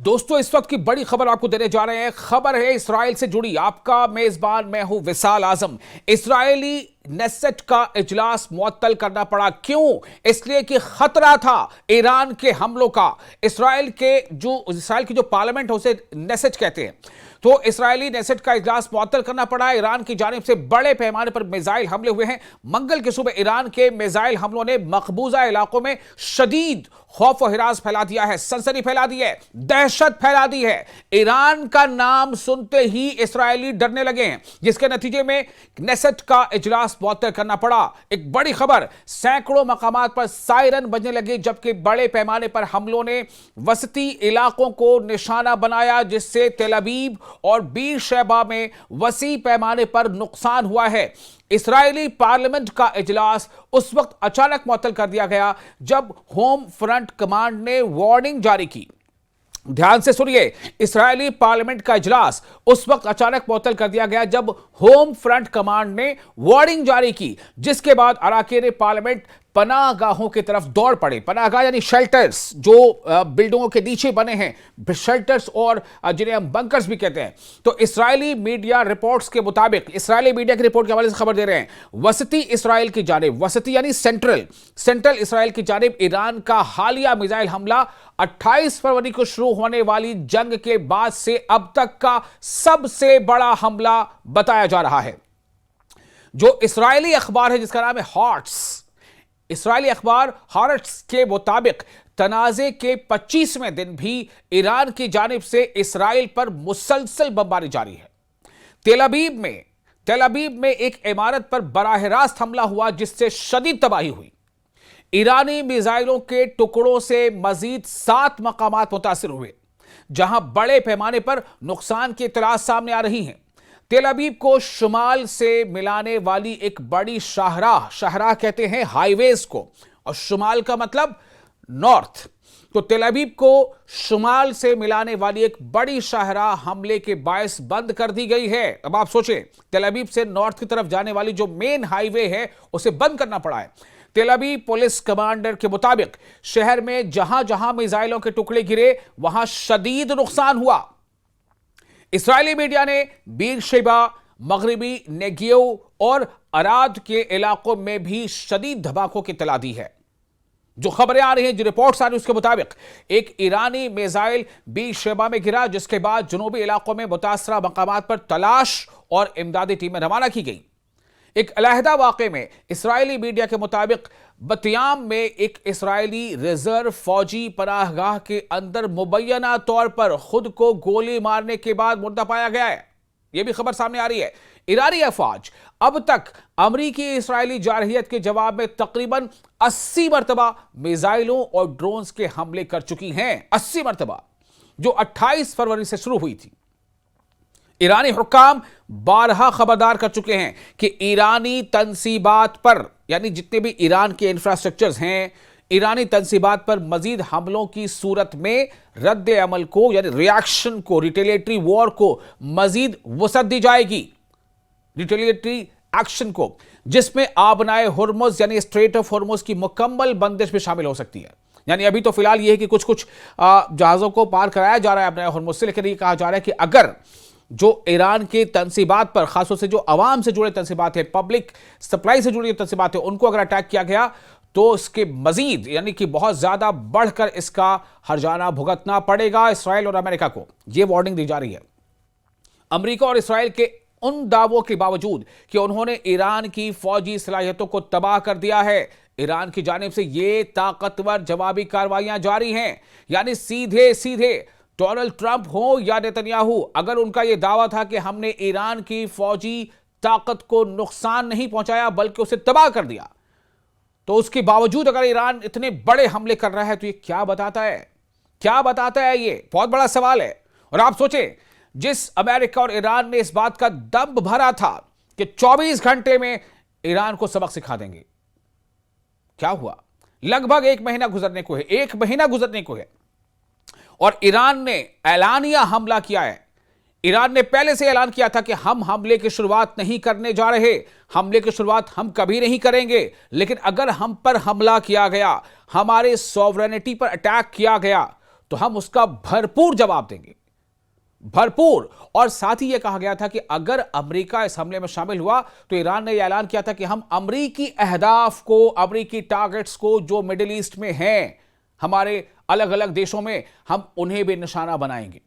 दोस्तों, इस वक्त की बड़ी खबर आपको देने जा रहे हैं। खबर है इस्राइल से जुड़ी। आपका मेजबान मैं हूं विशाल आजम। इस्राइली नेसेट का इजलास मुअत्तल करना पड़ा। क्यों? इसलिए कि खतरा था ईरान के हमलों का। इस्राइल की जो पार्लियामेंट है उसे नेसेट कहते हैं। तो इस्राइली नेसेट का इजलास मुअत्तल करना पड़ा। ईरान की जानिब से बड़े पैमाने पर मिसाइल हमले हुए हैं। मंगल की सुबह ईरान के मिसाइल हमलों ने मकबूजा इलाकों में शदीद खौफ और हिरास फैला दिया है, सनसनी फैला दी है, दहशत फैला दी है। ईरान का नाम सुनते ही इस्राएली डरने लगे हैं, जिसके नतीजे में नेसेट का इजलास मुअत्तल करना पड़ा। एक बड़ी खबर, सैकड़ों मकामात पर सायरन बजने लगे, जबकि बड़े पैमाने पर हमलों ने वसती इलाकों को निशाना बनाया, जिससे तेल अवीव और बीर शैबा में वसी पैमाने पर नुकसान हुआ है। इस्राएली पार्लियामेंट का इजलास उस वक्त अचानक मुअत्तल कर दिया गया जब होम फ्रंट कमांड ने वार्निंग जारी की। ध्यान से सुनिए, इस्राएली पार्लियामेंट का इजलास उस वक्त अचानक मुअत्तल कर दिया गया जब होम फ्रंट कमांड ने वार्निंग जारी की, जिसके बाद अरकान पार्लियामेंट पनाहगाहों की तरफ दौड़ पड़े। पनाहगाह यानी शेल्टर्स, जो बिल्डिंगों के नीचे बने हैं, शेल्टर्स, और जिन्हें हम बंकर्स भी कहते हैं। तो इस्राएली मीडिया रिपोर्ट्स के मुताबिक, इस्राएली मीडिया की रिपोर्ट के हवाले से खबर दे रहे हैं, वसती इस्राएल की जानिब, वसती यानी सेंट्रल इस्राएल की जानिब ईरान का हालिया मिसाइल हमला 28 फरवरी को शुरू होने वाली जंग के बाद से अब तक का सबसे बड़ा हमला बताया जा रहा है। जो इस्राएली अखबार है जिसका नाम है हॉट्स, इस्राएली अखबार हॉट्स के मुताबिक तनाज़े के 25वें दिन भी ईरान की जानिब से इस्राएल पर मुसलसल बमबारी जारी है। तेल अवीव में एक इमारत पर बराह रास्त हमला हुआ, जिससे शदीद तबाही हुई। ईरानी मिसाइलों के टुकड़ों से मजीद 7 मकामात मुतासिर हुए, जहां बड़े पैमाने पर नुकसान की इत्तलात सामने आ रही हैं। तेल अवीव को शुमाल से मिलाने वाली एक बड़ी शाहराह कहते हैं हाईवेज को, और शुमाल का मतलब नॉर्थ। तो तेल अवीव को शुमाल से मिलाने वाली एक बड़ी शाहराह हमले के बायस बंद कर दी गई है। अब आप सोचें, तेल अवीव से नॉर्थ की तरफ जाने वाली जो मेन हाईवे है उसे बंद करना पड़ा है। तेल अवीव पुलिस कमांडर के मुताबिक शहर में जहां जहां मिसाइलों के टुकड़े गिरे वहां शदीद नुकसान हुआ। इस्राएली मीडिया ने बीर शेबा, मगरिबी नेगियो और अराद के इलाकों में भी शदीद धमाकों की इत्तला दी है। जो खबरें आ रही हैं, जो रिपोर्ट्स आ रही हैं, उसके मुताबिक एक ईरानी मिसाइल बीर शेबा में गिरा, जिसके बाद जुनूबी इलाकों में मुतासरा मकामात पर तलाश और इमदादी टीमें रवाना की गई। एक अलहदा वाक़े में इस्राएली मीडिया के मुताबिक बतियाम में एक इस्राएली रिजर्व फौजी पनाहगाह के अंदर मुबैना तौर पर खुद को गोली मारने के बाद मुर्दा पाया गया है। यह भी खबर सामने आ रही है। ईरानी अफवाज अब तक अमरीकी इस्राएली जारहियत के जवाब में तकरीबन 80 मरतबा मिसाइलों और ड्रोन्स के हमले कर चुकी हैं। 80 मरतबा, जो 28 फरवरी से शुरू हुई थी। ईरानी हुक्काम बारहा खबरदार कर चुके हैं कि ईरानी तंसीबात पर, यानी जितने भी ईरान के इंफ्रास्ट्रक्चर्स हैं, ईरानी तंसीबात पर मजीद हमलों की सूरत में रद्द अमल को, यानी रिएक्शन को, रिटेलिएटरी वॉर को मजीद वसअत दी जाएगी। रिटेलिएटरी एक्शन को, जिसमें आबनाए हुर्मुज यानी स्ट्रेट ऑफ हुर्मुज की मुकम्मल बंदिश भी शामिल हो सकती है। यानी अभी तो फिलहाल यह है कि कुछ जहाजों को पार कराया जा रहा है आबनाए हुर्मुज से, लेकिन यह कहा जा रहा है कि अगर जो ईरान के तंसीबात पर, खासतौर से जो अवाम से जुड़े तंसीबात है, पब्लिक सप्लाई से जुड़ी तंसीबात है, उनको अगर अटैक किया गया तो इसके मजीद, यानी कि बहुत ज्यादा बढ़कर इसका हर्जाना भुगतना पड़ेगा इस्राएल और अमेरिका को। यह वार्निंग दी जा रही है। अमेरिका और इस्राएल के उन दावों के बावजूद कि उन्होंने ईरान की फौजी सलाहियतों को तबाह कर दिया है, ईरान की जानिब से ये ताकतवर जवाबी कार्रवाइयां जारी हैं। यानी सीधे सीधे डोनाल्ड ट्रंप हो या नेतन्याहू, अगर उनका यह दावा था कि हमने ईरान की फौजी ताकत को नुकसान नहीं पहुंचाया बल्कि उसे तबाह कर दिया, तो उसके बावजूद अगर ईरान इतने बड़े हमले कर रहा है तो ये क्या बताता है? क्या बताता है? ये बहुत बड़ा सवाल है। और आप सोचें, जिस अमेरिका और ईरान ने इस बात का दम भरा था कि 24 घंटे में ईरान को सबक सिखा देंगे, क्या हुआ? लगभग 1 महीना गुजरने को है, 1 महीना गुजरने को है, और ईरान ने ऐलानिया हमला किया है। ईरान ने पहले से ऐलान किया था कि हम हमले की शुरुआत नहीं करने जा रहे, हमले की शुरुआत हम कभी नहीं करेंगे, लेकिन अगर हम पर हमला किया गया, हमारे सॉवरेनिटी पर अटैक किया गया, तो हम उसका भरपूर जवाब देंगे, भरपूर। और साथ ही यह कहा गया था कि अगर अमेरिका इस हमले में शामिल हुआ तो ईरान ने यह ऐलान किया था कि हम अमेरिकी अहदाफ को, अमेरिकी टारगेट्स को जो मिडिल ईस्ट में हैं, हमारे अलग अलग देशों में, हम उन्हें भी निशाना बनाएंगे।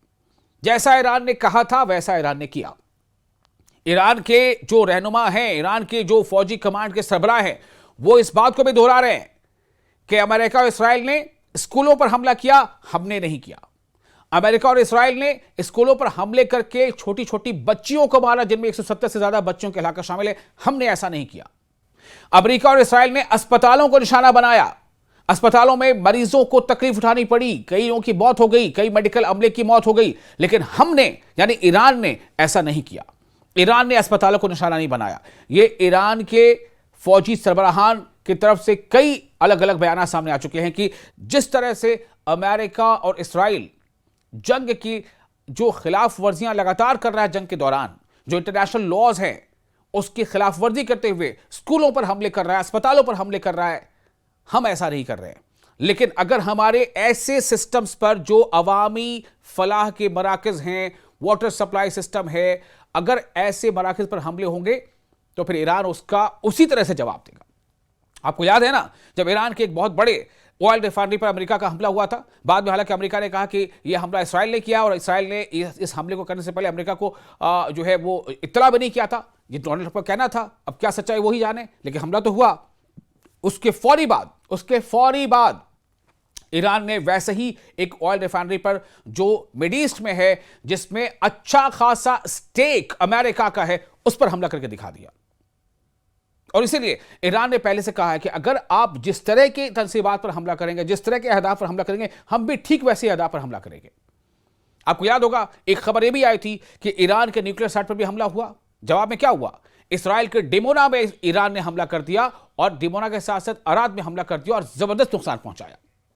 जैसा ईरान ने कहा था वैसा ईरान ने किया। ईरान के जो रहनुमा हैं, ईरान के जो फौजी कमांड के सरबराह हैं, वो इस बात को भी दोहरा रहे हैं कि अमेरिका और इस्राएल ने स्कूलों पर हमला किया, हमने नहीं किया। अमेरिका और इस्राएल ने स्कूलों पर हमले करके छोटी छोटी बच्चियों को मारा, जिनमें 170 से ज्यादा बच्चों के इलाका शामिल है, हमने ऐसा नहीं किया। अमेरिका और इस्राएल ने अस्पतालों को निशाना बनाया, अस्पतालों में मरीजों को तकलीफ उठानी पड़ी, कईयों की मौत हो गई, कई मेडिकल अमले की मौत हो गई, लेकिन हमने यानी ईरान ने ऐसा नहीं किया। ईरान ने अस्पतालों को निशाना नहीं बनाया। यह ईरान के फौजी सरबराहान की तरफ से कई अलग अलग बयान सामने आ चुके हैं कि जिस तरह से अमेरिका और इस्राएल जंग की जो खिलाफ वर्जियां लगातार कर रहा है, जंग के दौरान जो इंटरनेशनल लॉज हैं उसकी खिलाफ वर्जी करते हुए स्कूलों पर हमले कर रहा है, अस्पतालों पर हमले कर रहा है, हम ऐसा नहीं कर रहे हैं। लेकिन अगर हमारे ऐसे सिस्टम्स पर जो अवामी फलाह के मराकज हैं, वाटर सप्लाई सिस्टम है, अगर ऐसे मराकज पर हमले होंगे तो फिर ईरान उसका उसी तरह से जवाब देगा। आपको याद है ना, जब ईरान के एक बहुत बड़े ऑयल रिफाइनरी पर अमेरिका का हमला हुआ था, बाद में हालांकि अमेरिका ने कहा कि यह हमला इसराइल ने किया और इसराइल ने इस हमले को करने से पहले अमेरिका को जो है वो इत्तला भी नहीं किया था। ये डोनाल्ड ट्रंप का कहना था, अब क्या सच्चाई वही जाने, लेकिन हमला तो हुआ। उसके फौरी बाद ईरान ने वैसे ही एक ऑयल रिफाइनरी पर जो मिड ईस्ट में है, जिसमें अच्छा खासा स्टेक अमेरिका का है, उस पर हमला करके दिखा दिया। और इसीलिए ईरान ने पहले से कहा है कि अगर आप जिस तरह के तनसीबात पर हमला करेंगे, जिस तरह के अहदाफ पर हमला करेंगे, हम भी ठीक वैसे अहदाफ पर हमला करेंगे। आपको याद होगा एक खबर यह भी आई थी कि ईरान के न्यूक्लियर साइट पर भी हमला हुआ। जवाब में क्या हुआ? इसराइल के डिमोना में ईरान ने हमला कर दिया और डिमोना के साथ साथ अराद में हमला कर दिया और जबरदस्त नुकसान पहुंचाया।